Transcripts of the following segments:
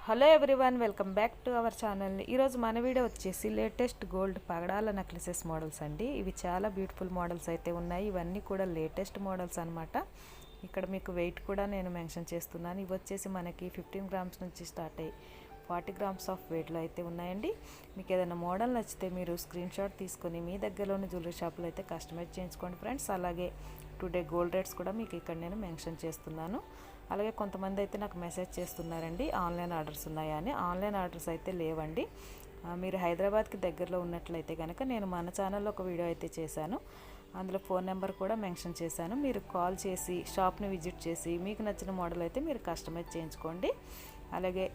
Hello everyone, welcome back to our channel. ఈరోజు మన video వచ్చేసి లేటెస్ట్ గోల్డ్ పగడాల necklaces models అండి. ఇవి చాలా బ్యూటిఫుల్ మోడల్స్ అయితే ఉన్నాయి. ఇవన్నీ కూడా లేటెస్ట్ మోడల్స్ అనమాట. ఇక్కడ మీకు వెయిట్ కూడా నేను మెన్షన్ చేస్తున్నాను. ఇవి వచ్చేసి మనకి 15 గ్రామ్స్ నుంచి స్టార్ట్ అయ్యి 40 గ్రామ్స్ ఆఫ్ వెయిట్లో అయితే ఉన్నాయండి. మీకు ఏదైనా మోడల్ నచ్చితే మీరు స్క్రీన్ షాట్ తీసుకొని మీ దగ్గరలోని జ్యువెలరీ షాప్లో అయితే కస్టమైజ్ చేయించుకోండి ఫ్రెండ్స్. అలాగే టుడే గోల్డ్ రేట్స్ కూడా మీకు ఇక్కడ నేను మెన్షన్ చేస్తున్నాను. అలాగే కొంతమంది అయితే నాకు మెసేజ్ చేస్తున్నారండి, ఆన్లైన్ ఆర్డర్స్ ఉన్నాయా అని. ఆన్లైన్ ఆర్డర్స్ అయితే లేవండి. మీరు హైదరాబాద్కి దగ్గరలో ఉన్నట్లయితే కనుక నేను మన ఛానల్లో ఒక వీడియో అయితే చేశాను. అందులో ఫోన్ నెంబర్ కూడా మెన్షన్ చేశాను. మీరు కాల్ చేసి షాప్ని విజిట్ చేసి మీకు నచ్చిన మోడల్ అయితే మీరు కస్టమైజ్ చేయించుకోండి. అలాగే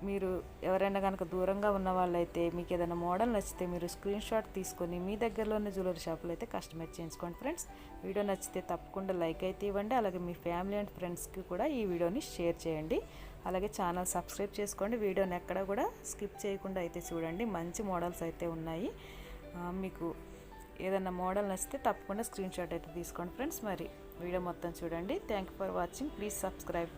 మీరు ఎవరైనా కనుక దూరంగా ఉన్న వాళ్ళైతే మీకు ఏదైనా మోడల్ నచ్చితే మీరు స్క్రీన్ షాట్ తీసుకొని మీ దగ్గరలో ఉన్న జ్యువెలరీ షాపులో అయితే కస్టమైజ్ చేయించుకోండి ఫ్రెండ్స్. వీడియో నచ్చితే తప్పకుండా లైక్ అయితే ఇవ్వండి. అలాగే మీ ఫ్యామిలీ అండ్ ఫ్రెండ్స్కి కూడా ఈ వీడియోని షేర్ చేయండి. అలాగే ఛానల్ సబ్స్క్రైబ్ చేసుకోండి. వీడియోని ఎక్కడ కూడా స్కిప్ చేయకుండా అయితే చూడండి. మంచి మోడల్స్ అయితే ఉన్నాయి. మీకు ఏదైనా మోడల్ నచ్చితే తప్పకుండా స్క్రీన్ షాట్ అయితే తీసుకోండి ఫ్రెండ్స్. మరి వీడియో మొత్తం చూడండి. Thank you for watching. Please subscribe.